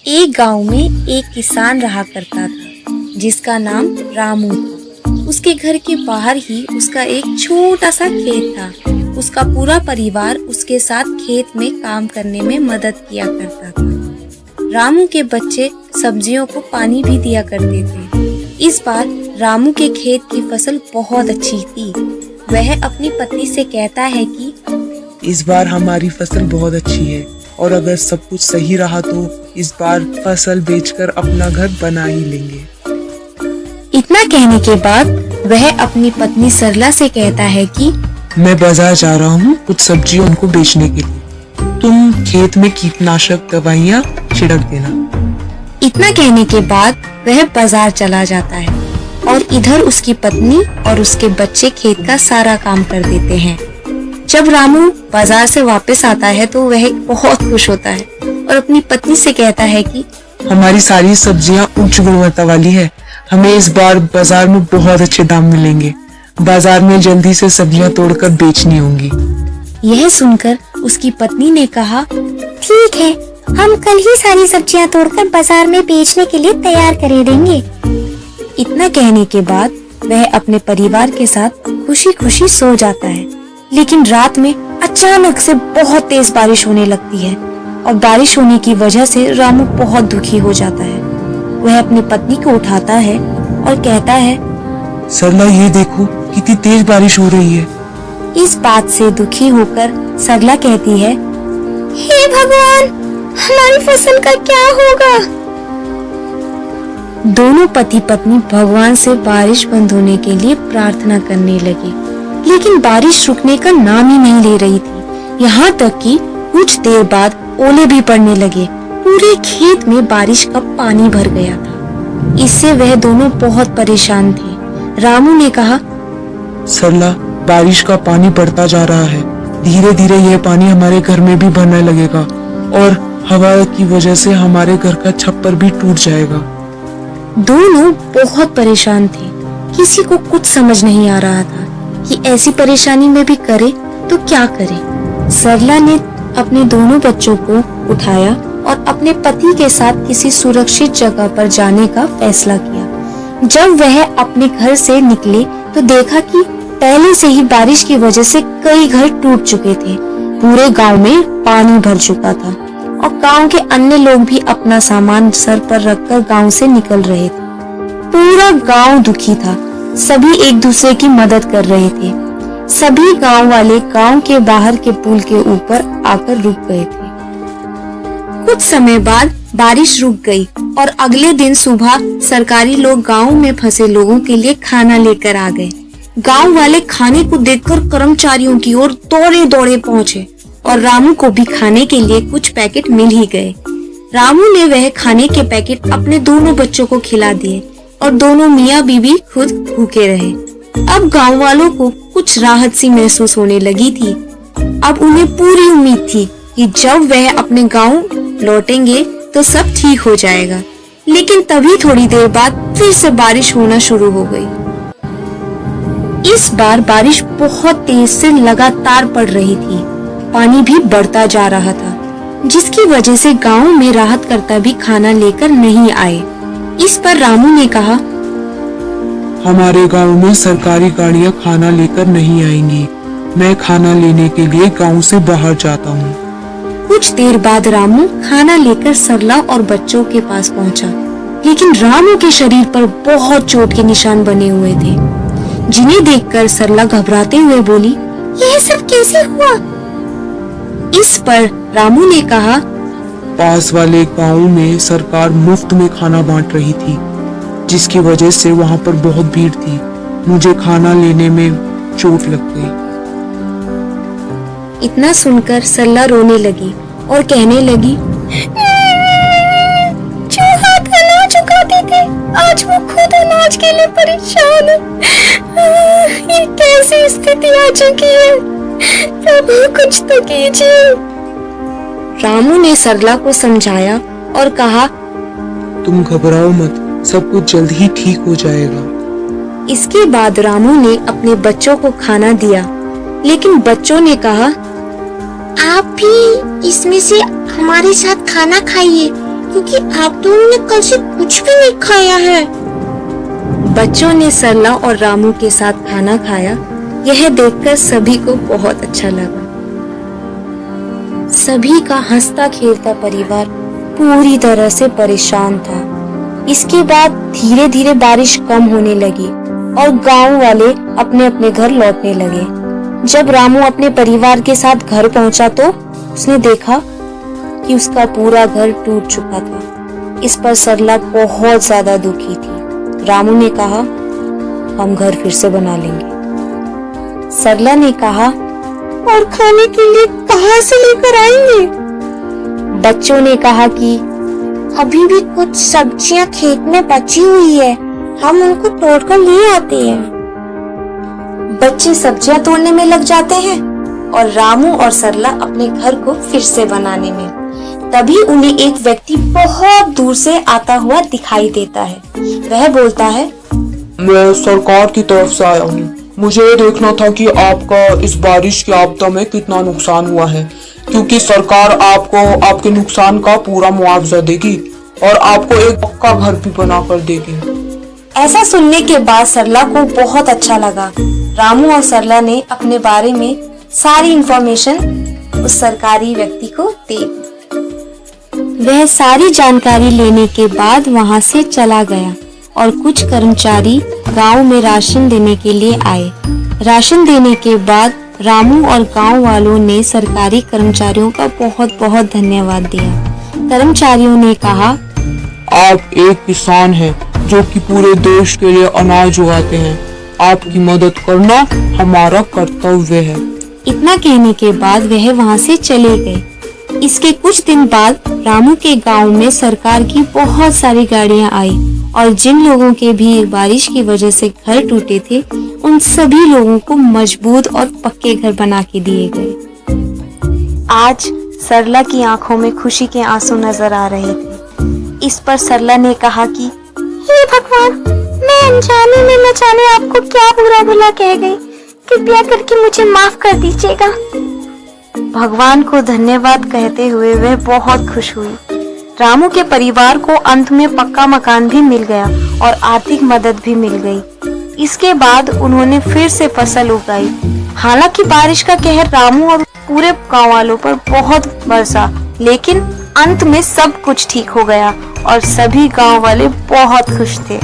एक गांव में एक किसान रहा करता था जिसका नाम रामू था। उसके घर के बाहर ही उसका एक छोटा सा खेत था। उसका पूरा परिवार उसके साथ खेत में काम करने में मदद किया करता था। रामू के बच्चे सब्जियों को पानी भी दिया करते थे। इस बार रामू के खेत की फसल बहुत अच्छी थी। वह अपनी पत्नी से कहता है कि इस बार हमारी फसल बहुत अच्छी है और अगर सब कुछ सही रहा तो इस बार फसल बेचकर अपना घर बना ही लेंगे। इतना कहने के बाद वह अपनी पत्नी सरला से कहता है कि मैं बाजार जा रहा हूँ कुछ सब्जियों उनको बेचने के लिए। तुम खेत में कीटनाशक दवाइयाँ छिड़क देना। इतना कहने के बाद वह बाजार चला जाता है और इधर उसकी पत्नी और उसके बच्चे खेत का सारा काम कर देते हैं। जब रामू बाजार से वापस आता है तो वह बहुत खुश होता है और अपनी पत्नी से कहता है कि हमारी सारी सब्जियां उच्च गुणवत्ता वाली है। हमें इस बार बाजार में बहुत अच्छे दाम मिलेंगे। बाजार में जल्दी से सब्जियां तोड़कर बेचनी होंगी। यह सुनकर उसकी पत्नी ने कहा, ठीक है, हम कल ही सारी सब्जियां तोड़कर बाजार में बेचने के लिए तैयार कर देंगे। इतना कहने के बाद वह अपने परिवार के साथ खुशी खुशी सो जाता है। लेकिन रात में अचानक से बहुत तेज बारिश होने लगती है और बारिश होने की वजह से रामू बहुत दुखी हो जाता है। वह अपनी पत्नी को उठाता है और कहता है, सरला ये देखो कितनी तेज बारिश हो रही है। इस बात से दुखी होकर सरला कहती है, हे भगवान, हमारी फसल का क्या होगा। दोनों पति पत्नी भगवान से बारिश बंद होने के लिए प्रार्थना करने लगे, लेकिन बारिश रुकने का नाम ही नहीं ले रही थी। यहाँ तक कि कुछ देर बाद ओले भी पड़ने लगे। पूरे खेत में बारिश का पानी भर गया था। इससे वह दोनों बहुत परेशान थे। रामू ने कहा, सरला, बारिश का पानी बढ़ता जा रहा है। धीरे धीरे यह पानी हमारे घर में भी भरने लगेगा और हवा की वजह से हमारे घर का छप्पर भी टूट जाएगा। दोनों बहुत परेशान थे। किसी को कुछ समझ नहीं आ रहा था कि ऐसी परेशानी में भी करे तो क्या करे। सरला ने अपने दोनों बच्चों को उठाया और अपने पति के साथ किसी सुरक्षित जगह पर जाने का फैसला किया। जब वह अपने घर से निकले तो देखा कि पहले से ही बारिश की वजह से कई घर टूट चुके थे। पूरे गांव में पानी भर चुका था और गांव के अन्य लोग भी अपना सामान सर पर रखकर गांव से निकल रहे थे। पूरा गांव दुखी था। सभी एक दूसरे की मदद कर रहे थे। सभी गांव वाले गांव के बाहर के पुल के ऊपर आकर रुक गए थे। कुछ समय बाद बारिश रुक गई और अगले दिन सुबह सरकारी लोग गांव में फंसे लोगों के लिए खाना लेकर आ गए। गांव वाले खाने को देखकर कर्मचारियों की ओर दौड़े दौड़े पहुंचे और रामू को भी खाने के लिए कुछ पैकेट मिल ही गए। रामू ने वह खाने के पैकेट अपने दोनों बच्चों को खिला दिए और दोनों मियाँ बीवी खुद भूखे रहे। अब गांव वालों को कुछ राहत सी महसूस होने लगी थी। अब उन्हें पूरी उम्मीद थी कि जब वह अपने गांव लौटेंगे तो सब ठीक हो जाएगा। लेकिन तभी थोड़ी देर बाद फिर से बारिश होना शुरू हो गई। इस बार बारिश बहुत तेज से लगातार पड़ रही थी। पानी भी बढ़ता जा रहा था, जिसकी वजह से गांव में राहतकर्ता भी खाना लेकर नहीं आए। इस पर रामू ने कहा, हमारे गांव में सरकारी गाड़ियां खाना लेकर नहीं आएंगी। मैं खाना लेने के लिए गांव से बाहर जाता हूँ। कुछ देर बाद रामू खाना लेकर सरला और बच्चों के पास पहुँचा, लेकिन रामू के शरीर पर बहुत चोट के निशान बने हुए थे, जिन्हें देखकर सरला घबराते हुए बोली, यह सब कैसे हुआ। इस पर रामू ने कहा, पास वाले गांव में सरकार मुफ्त में खाना बांट रही थी, जिसकी वजह से वहां पर बहुत भीड़ थी। मुझे खाना लेने में चोट लग गई। इतना सुनकर सरला रोने लगी और कहने लगी, जो हाथ अनाज उगाते थे आज वो खुद अनाज के लिए परेशान है। ये कैसी स्थिति आ चुकी है, प्रभु कुछ तो कीजिए। रामू ने सरला को समझाया और कहा, तुम घबराओ मत, सब कुछ जल्द ही ठीक हो जाएगा। इसके बाद रामू ने अपने बच्चों को खाना दिया, लेकिन बच्चों ने कहा, आप भी इसमें से हमारे साथ खाना खाइए, क्योंकि आप दोनों ने कल से कुछ भी नहीं खाया है। बच्चों ने सरला और रामू के साथ खाना खाया। यह देखकर सभी को बहुत अच्छा लगा। सभी का हंसता खेलता परिवार पूरी तरह से परेशान था। इसके बाद धीरे धीरे बारिश कम होने लगी और गांव वाले अपने अपने घर लौटने लगे। जब रामू अपने परिवार के साथ घर पहुंचा तो उसने देखा कि उसका पूरा घर टूट चुका था। इस पर सरला बहुत ज्यादा दुखी थी। रामू ने कहा, हम घर फिर से बना लेंगे। सरला ने कहा, और खाने के लिए कहां से लेकर आएंगे? बच्चों ने कहा कि अभी भी कुछ सब्जियां खेत में बची हुई है, हम उनको तोड़कर ले आते हैं। बच्चे सब्जियां तोड़ने में लग जाते हैं और रामू और सरला अपने घर को फिर से बनाने में। तभी उन्हें एक व्यक्ति बहुत दूर से आता हुआ दिखाई देता है। वह बोलता है, मैं सरकार की तरफ से आया हूँ। मुझे ये देखना था कि आपका इस बारिश की आपदा में कितना नुकसान हुआ है, क्योंकि सरकार आपको आपके नुकसान का पूरा मुआवजा देगी और आपको एक पक्का घर भी बना कर देगी। ऐसा सुनने के बाद सरला को बहुत अच्छा लगा। रामू और सरला ने अपने बारे में सारी इंफॉर्मेशन उस सरकारी व्यक्ति को दी। वह सारी जानकारी लेने के बाद वहां से चला गया और कुछ कर्मचारी गांव में राशन देने के लिए आए। राशन देने के बाद रामू और गांव वालों ने सरकारी कर्मचारियों का बहुत बहुत धन्यवाद दिया। कर्मचारियों ने कहा, आप एक किसान हैं जो कि पूरे देश के लिए अनाज उगाते हैं। आपकी मदद करना हमारा कर्तव्य है। इतना कहने के बाद वह वहां से चले गए। इसके कुछ दिन बाद रामू के गांव में सरकार की बहुत सारी गाड़ियां आई और जिन लोगों के भी बारिश की वजह से घर टूटे थे, उन सभी लोगों को मजबूत और पक्के घर बना के दिए गए। आज सरला की आंखों में खुशी के आंसू नजर आ रहे थे। इस पर सरला ने कहा कि हे भगवान, मैं अनजाने में न जाने आपको क्या बुरा भला कह गई, कृपया करके मुझे माफ कर दीजिएगा। भगवान को धन्यवाद कहते हुए वह बहुत खुश हुई। रामू के परिवार को अंत में पक्का मकान भी मिल गया और आर्थिक मदद भी मिल गई। इसके बाद उन्होंने फिर से फसल उगाई। हालांकि बारिश का कहर रामू और पूरे गांव वालों पर बहुत बरसा, लेकिन अंत में सब कुछ ठीक हो गया और सभी गांव वाले बहुत खुश थे।